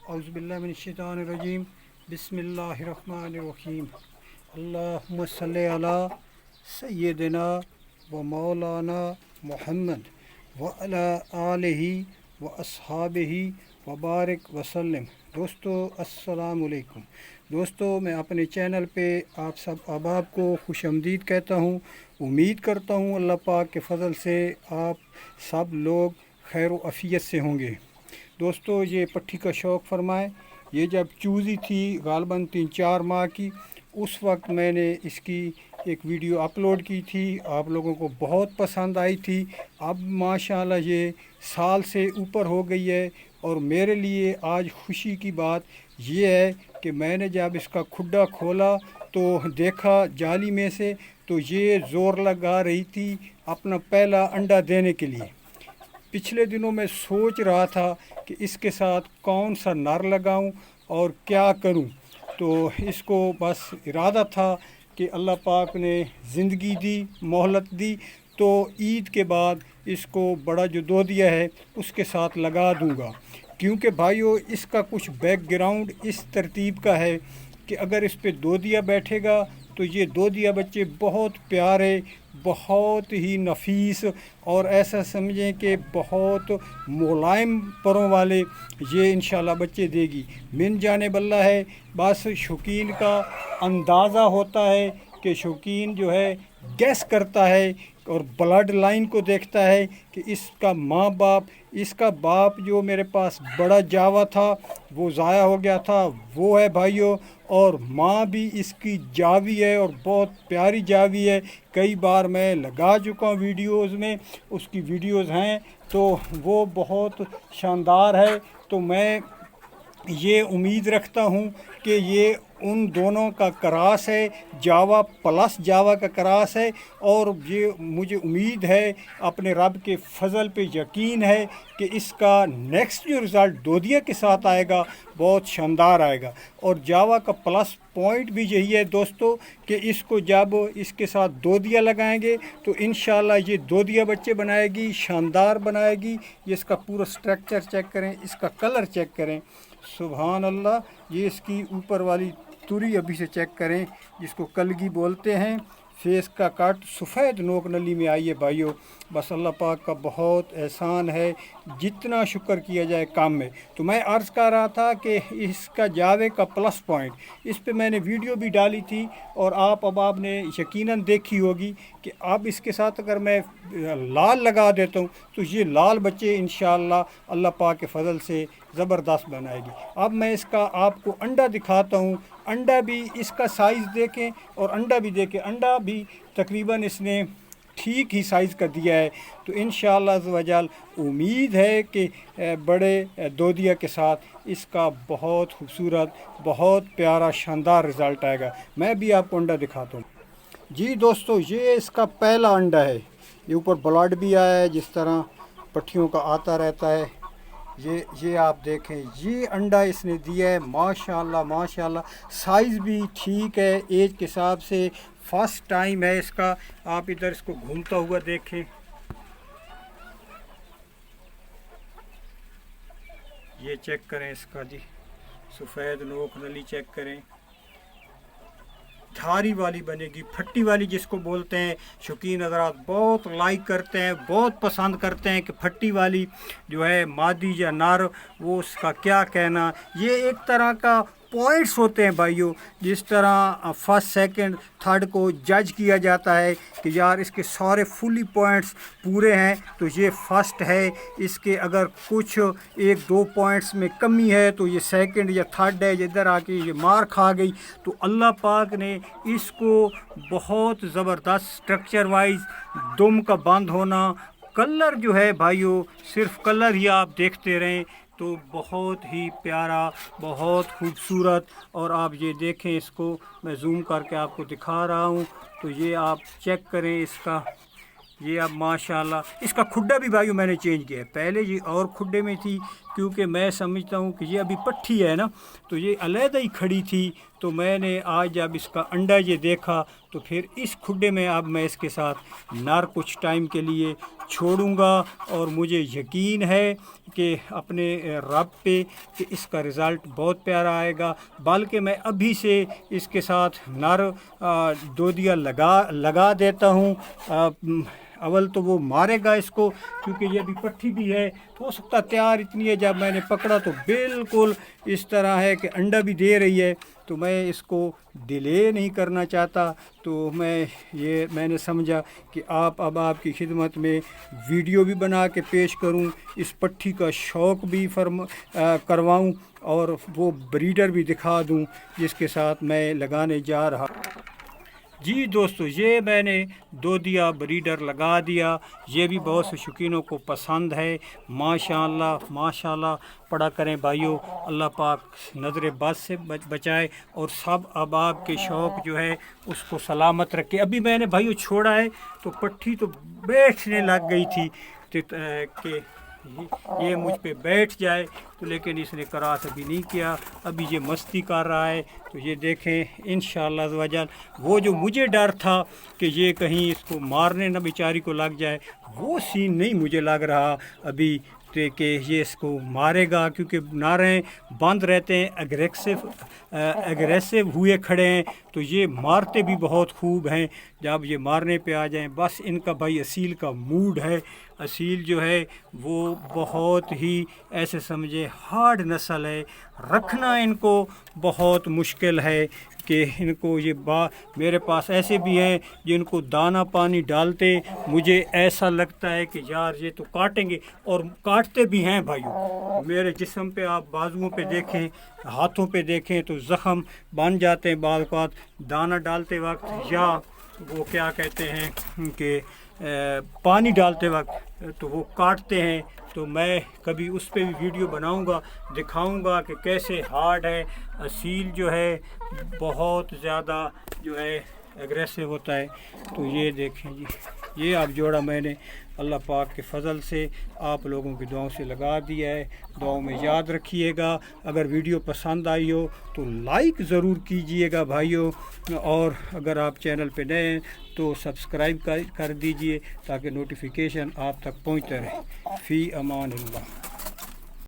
औज़ुबिल्लाहिमिनश्शैतानिर्रजीम बिस्मिल्लाहिर्रहमानिर्रहीम अल्लाहुम्मा सल्लि अला सय्यिदिना व मौलाना मुहम्मद व अला आलिहि व अस्हाबिहि व बारिक वसल्लम। दोस्तों अस्सलाम वालेकुम। दोस्तों, मैं अपने चैनल पे आप सब अहबाब को खुशामदीद कहता हूँ। उम्मीद करता हूँ अल्लाह पाक के फ़ज़ल से आप सब लोग खैर व अफ़ियत से होंगे। दोस्तों, ये पट्टी का शौक़ फरमाए। ये जब चूज़ी थी गालबन 3-4 माह की, उस वक्त मैंने इसकी एक वीडियो अपलोड की थी, आप लोगों को बहुत पसंद आई थी। अब माशाल्लाह ये साल से ऊपर हो गई है और मेरे लिए आज खुशी की बात ये है कि मैंने जब इसका खुड्डा खोला तो देखा जाली में से, तो ये ज़ोर लगा रही थी अपना पहला अंडा देने के लिए। पिछले दिनों मैं सोच रहा था कि इसके साथ कौन सा नर लगाऊं और क्या करूं, तो इसको बस इरादा था कि अल्लाह पाक ने ज़िंदगी दी, मोहलत दी, तो ईद के बाद इसको बड़ा जो दो दिया है उसके साथ लगा दूंगा। क्योंकि भाइयों, इसका कुछ बैकग्राउंड इस तरतीब का है कि अगर इस पे दो दिया बैठेगा तो ये दो दिया बच्चे बहुत प्यारे, बहुत ही नफीस और ऐसा समझें कि बहुत मुलायम परों वाले ये इंशाल्लाह बच्चे देगी। मिन जानिब अल्लाह है। बस शौकीन का अंदाज़ा होता है कि शौकीन जो है गैस करता है और ब्लड लाइन को देखता है कि इसका माँ बाप, इसका बाप जो मेरे पास बड़ा जावा था वो ज़ाया हो गया था, वो है भाइयों। और माँ भी इसकी जावी है और बहुत प्यारी जावी है। कई बार मैं लगा चुका हूँ वीडियोज़ में, उसकी वीडियोज़ हैं तो वो बहुत शानदार है। तो मैं ये उम्मीद रखता हूँ कि ये उन दोनों का क्रॉस है, जावा प्लस जावा का क्रॉस है। और ये मुझे उम्मीद है, अपने रब के फजल पे यकीन है कि इसका नेक्स्ट जो रिज़ल्ट दोदिया के साथ आएगा बहुत शानदार आएगा। और जावा का प्लस पॉइंट भी यही है दोस्तों कि इसको जब इसके साथ दोदिया लगाएंगे तो इंशाल्लाह ये दोदिया बच्चे बनाएगी, शानदार बनाएगी। ये इसका पूरा स्ट्रक्चर चेक करें, इसका कलर चेक करें, सुभान अल्लाह। ये इसकी ऊपर वाली तुरी अभी से चेक करें, जिसको कलगी बोलते हैं। फेस का कट सफ़ेद नोक नली में आई है भाइयों। बस अल्लाह पाक का बहुत एहसान है, जितना शुक्र किया जाए कम है। तो मैं अर्ज़ कर रहा था कि इसका जावे का प्लस पॉइंट, इस पे मैंने वीडियो भी डाली थी और अब आपने यकीनन देखी होगी कि अब इसके साथ अगर मैं लाल लगा देता हूँ तो ये लाल बच्चे इंशाअल्लाह अल्लाह पाक के फजल से ज़बरदस्त बनाएगी। अब मैं इसका आपको अंडा दिखाता हूँ। अंडा भी इसका साइज़ देखें और अंडा भी देखें। अंडा भी तकरीबन इसने ठीक ही साइज़ का दिया है। तो इंशाअल्लाह अज़्ज़वजल उम्मीद है कि बड़े दोदिया के साथ इसका बहुत खूबसूरत, बहुत प्यारा, शानदार रिज़ल्ट आएगा। मैं भी आपको अंडा दिखाता हूँ। जी दोस्तों, ये इसका पहला अंडा है। ये ऊपर ब्लड भी आया है, जिस तरह पट्टियों का आता रहता है। ये आप देखें, ये अंडा इसने दिया है माशाल्लाह माशाल्लाह। साइज़ भी ठीक है एज के हिसाब से। फर्स्ट टाइम है इसका। आप इधर इसको घूमता हुआ देखें, ये चेक करें इसका जी सफ़ेद नोक नली चेक करें। धारी वाली बनेगी, फट्टी वाली जिसको बोलते हैं। शौकीन हज़रात बहुत लाइक करते हैं, बहुत पसंद करते हैं कि फट्टी वाली जो है मादी या नर, वो उसका क्या कहना। ये एक तरह का पॉइंट्स होते हैं भाइयों, जिस तरह फर्स्ट सेकंड थर्ड को जज किया जाता है कि यार इसके सारे फुली पॉइंट्स पूरे हैं तो ये फर्स्ट है। इसके अगर कुछ 1-2 पॉइंट्स में कमी है तो ये सेकंड या थर्ड है। इधर आके ये मार खा गई। तो अल्लाह पाक ने इसको बहुत ज़बरदस्त स्ट्रक्चर वाइज, दुम का बंद होना, कलर जो है भाइयों, सिर्फ कलर ही आप देखते रहें तो बहुत ही प्यारा, बहुत खूबसूरत। और आप ये देखें, इसको मैं जूम करके आपको दिखा रहा हूँ तो ये आप चेक करें इसका। ये अब माशाल्लाह इसका खुड्डा भी भाइयों मैंने चेंज किया है। पहले ये और खुड्डे में थी, क्योंकि मैं समझता हूँ कि ये अभी पट्टी है ना, तो ये अलहदा ही खड़ी थी। تو میں نے آج جب اس کا انڈا یہ دیکھا تو پھر اس کھڈے میں اب میں اس کے ساتھ نر کچھ ٹائم کے لیے چھوڑوں گا، اور مجھے یقین ہے کہ اپنے رب پہ کہ اس کا رزلٹ بہت پیارا آئے گا۔ بلکہ میں ابھی سے اس کے ساتھ نر دودیا لگا دیتا ہوں۔ اول تو وہ مارے گا اس کو کیونکہ یہ ابھی پٹھی بھی ہے، تو ہو سکتا تیار اتنی ہے، جب میں نے پکڑا تو بالکل اس طرح ہے کہ انڈا بھی دے رہی ہے، تو میں اس کو ڈیلے نہیں کرنا چاہتا، تو میں نے سمجھا کہ اب آپ کی خدمت میں ویڈیو بھی بنا کے پیش کروں، اس پٹھی کا شوق بھی کرواؤں، اور وہ بریڈر بھی دکھا دوں جس کے ساتھ میں لگانے جا رہا۔ جی دوستو، یہ میں نے دودیا بریڈر لگا دیا، یہ بھی بہت سے شوقینوں کو پسند ہے۔ ماشاءاللہ پڑھا کریں بھائیوں، اللہ پاک نظر بد سے بچائے اور سب احباب کے شوق جو ہے اس کو سلامت رکھے۔ ابھی میں نے بھائیوں چھوڑا ہے تو پٹھی تو بیٹھنے لگ گئی تھی کہ یہ مجھ پہ بیٹھ جائے، تو لیکن اس نے کراس ابھی نہیں کیا، ابھی یہ مستی کر رہا ہے۔ تو یہ دیکھیں انشاءاللہ عز و جل، وہ جو مجھے ڈر تھا کہ یہ کہیں اس کو مارنے نہ بیچاری کو لگ جائے، وہ سین نہیں مجھے لگ رہا ابھی کہ یہ اس کو مارے گا، کیونکہ نعریں بند رہتے ہیں، اگریسو ہوئے کھڑے ہیں، تو یہ مارتے بھی بہت خوب ہیں۔ جب یہ مارنے پہ آ جائیں، بس ان کا بھائی اصیل کا موڈ ہے، اصیل جو ہے وہ بہت ہی ایسے سمجھے ہارڈ نسل ہے، رکھنا ان کو بہت مشکل ہے کہ ان کو میرے پاس ایسے بھی ہیں جن کو دانہ پانی ڈالتے مجھے ایسا لگتا ہے کہ یار یہ تو کاٹیں گے، اور کاٹتے بھی ہیں بھائیوں۔ میرے جسم پہ آپ بازوؤں پہ دیکھیں، ہاتھوں پہ دیکھیں تو زخم بن جاتے ہیں بعض اوقات دانہ ڈالتے وقت، یا وہ کیا کہتے ہیں کہ پانی ڈالتے وقت، تو وہ کاٹتے ہیں۔ تو میں کبھی اس پہ بھی ویڈیو بناؤں گا، دکھاؤں گا کہ کیسے ہارڈ ہے، اصیل جو ہے بہت زیادہ جو ہے ایگریسو ہوتا ہے۔ تو یہ دیکھیں جی، یہ اب جوڑا میں نے اللہ پاک کے فضل سے آپ لوگوں کی دعاؤں سے لگا دیا ہے۔ دعاؤں میں یاد رکھیے گا، اگر ویڈیو پسند آئی ہو تو لائک ضرور کیجئے گا بھائیوں، اور اگر آپ چینل پہ نئے ہیں تو سبسکرائب کر دیجئے تاکہ نوٹیفیکیشن آپ تک پہنچتے رہے۔ فی امان اللہ۔